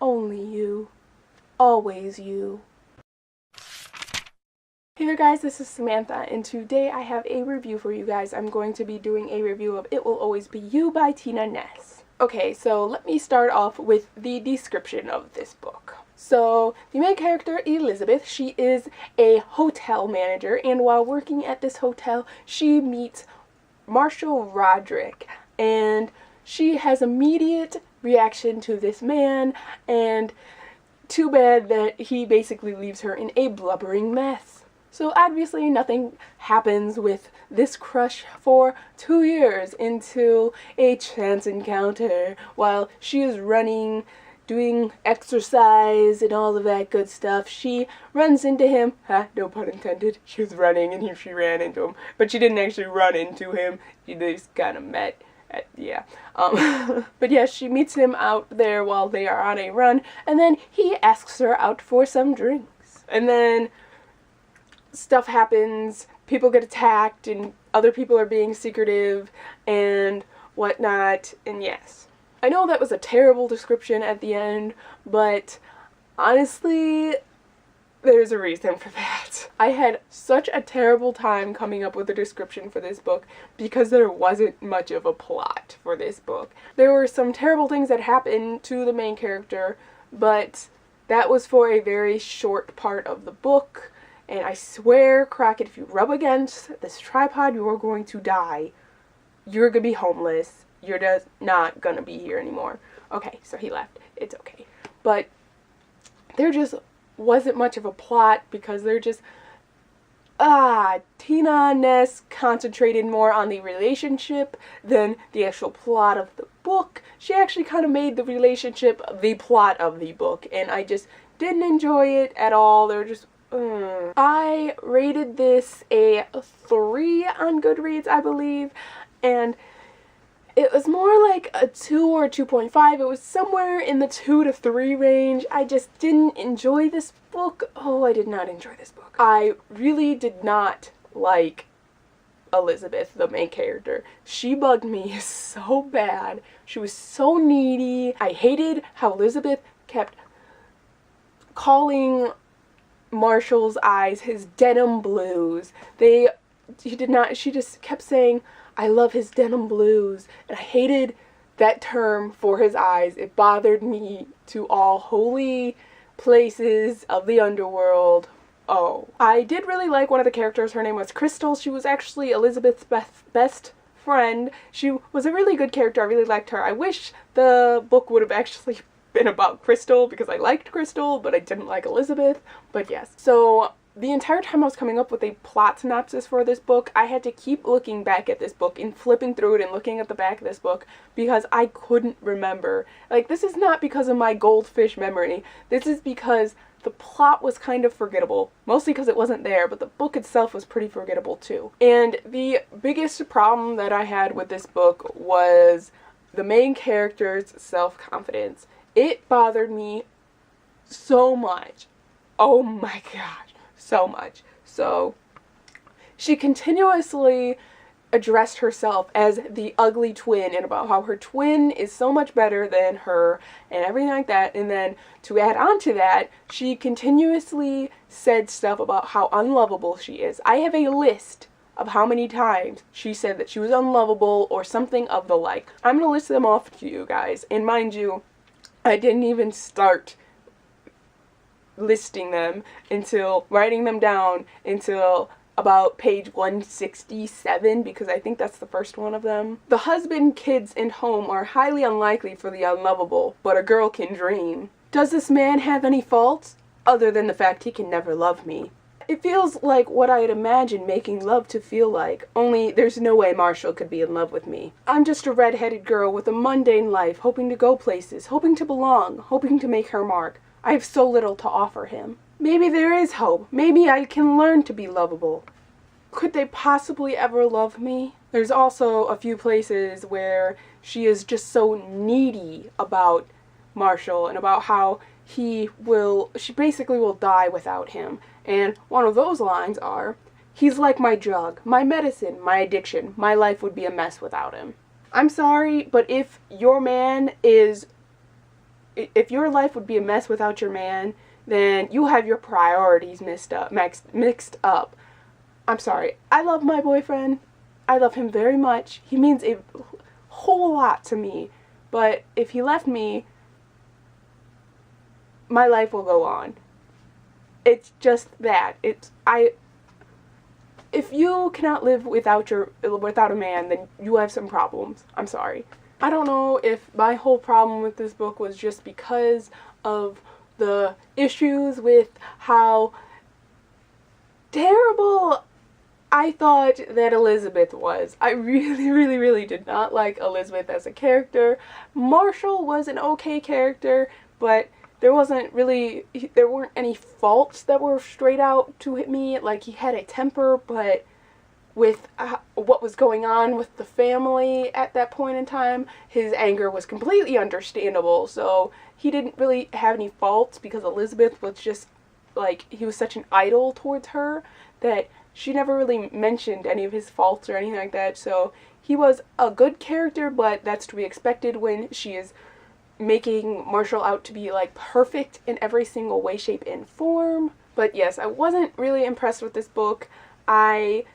only you, always you. Hey there guys, this is Samantha, and today I have a review for you guys. I'm going to be doing a review of It Will Always Be You by Ness. Okay, so let me start off with the description of this book. So, the main character, Elizabeth, she is a hotel manager, and while working at this hotel, she meets Marshall Roderick, and she has immediate reaction to this man, and too bad that he basically leaves her in a blubbering mess. So obviously nothing happens with this crush for 2 years until a chance encounter while she is running, doing exercise and all of that good stuff. She runs into him. No pun intended. She was running and she ran into him. But she didn't actually run into him. They just kind of met. But yeah, she meets him out there while they are on a run, and then he asks her out for some drinks. And then stuff happens, people get attacked, and other people are being secretive and whatnot, and yes. I know that was a terrible description at the end, but honestly, there's a reason for that. I had such a terrible time coming up with a description for this book because there wasn't much of a plot for this book. There were some terrible things that happened to the main character, but that was for a very short part of the book. And I swear, Crockett, if you rub against this tripod, you are going to die. You're going to be homeless. You're just not going to be here anymore. Okay, so he left. It's okay. But there just wasn't much of a plot because they're just... Tina Ness concentrated more on the relationship than the actual plot of the book. She actually kind of made the relationship the plot of the book. And I just didn't enjoy it at all. They're just... I rated this a 3 on Goodreads, I believe, and it was more like a 2 or 2.5. It was somewhere in the 2 to 3 range. I just didn't enjoy this book. Oh, I did not enjoy this book. I really did not like Elizabeth, the main character. She bugged me so bad. She was so needy. I hated how Elizabeth kept calling Marshall's eyes his denim blues. She just kept saying, I love his denim blues, and I hated that term for his eyes. It bothered me to all holy places of the underworld. Oh. I did really like one of the characters. Her name was Crystal. She was actually Elizabeth's best friend. She was a really good character. I really liked her. I wish the book would have actually been about Crystal because I liked Crystal, but I didn't like Elizabeth. But yes. So the entire time I was coming up with a plot synopsis for this book, I had to keep looking back at this book and flipping through it and looking at the back of this book because I couldn't remember. Like, this is not because of my goldfish memory. This is because the plot was kind of forgettable. Mostly because it wasn't there, but the book itself was pretty forgettable too. And the biggest problem that I had with this book was the main character's self-confidence. It bothered me so much. Oh my gosh, so much. So, she continuously addressed herself as the ugly twin and about how her twin is so much better than her and everything like that. And then to add on to that, she continuously said stuff about how unlovable she is. I have a list of how many times she said that she was unlovable or something of the like. I'm going to list them off to you guys. And mind you, I didn't even start listing them writing them down until about page 167, because I think that's the first one of them. The husband, kids, and home are highly unlikely for the unlovable, but a girl can dream. Does this man have any faults, other than the fact he can never love me? It feels like what I had imagined making love to feel like, only there's no way Marshall could be in love with me. I'm just a red-headed girl with a mundane life, hoping to go places, hoping to belong, hoping to make her mark. I have so little to offer him. Maybe there is hope. Maybe I can learn to be lovable. Could they possibly ever love me? There's also a few places where she is just so needy about Marshall and about how she basically will die without him. And one of those lines are, he's like my drug, my medicine, my addiction. My life would be a mess without him. I'm sorry, but if your man is if your life would be a mess without your man, then you have your priorities mixed up. I'm sorry. I love my boyfriend. I love him very much. He means a whole lot to me. But if he left me, my life will go on. It's just that. If you cannot live without a man, then you have some problems. I'm sorry. I don't know if my whole problem with this book was just because of the issues with how terrible I thought that Elizabeth was. I really, really, really did not like Elizabeth as a character. Marshall was an okay character, but there weren't any faults that were straight out to hit me. Like, he had a temper, but with what was going on with the family at that point in time, his anger was completely understandable. So he didn't really have any faults, because Elizabeth was just, like, he was such an idol towards her that she never really mentioned any of his faults or anything like that. So he was a good character, but that's to be expected when she is making Marshall out to be, like, perfect in every single way, shape, and form. But yes, I wasn't really impressed with this book. I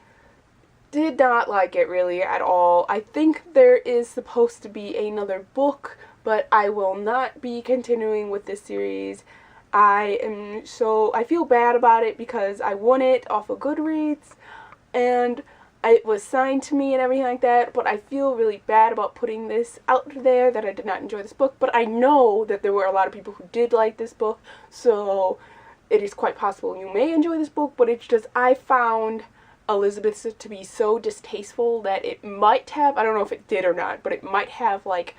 did not like it really at all. I think there is supposed to be another book, but I will not be continuing with this series. I feel bad about it because I won it off of Goodreads, and it was signed to me and everything like that, but I feel really bad about putting this out there that I did not enjoy this book. But I know that there were a lot of people who did like this book, so it is quite possible you may enjoy this book. But it's just, I found Elizabeth to be so distasteful that it might have, I don't know if it did or not, but it might have, like,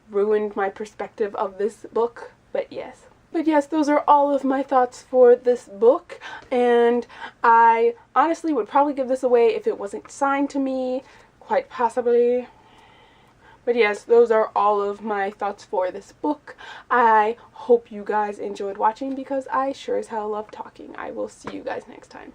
ruined my perspective of this book. But yes, those are all of my thoughts for this book, and I honestly would probably give this away if it wasn't signed to me, quite possibly. But yes, those are all of my thoughts for this book. I hope you guys enjoyed watching, because I sure as hell love talking. I will see you guys next time.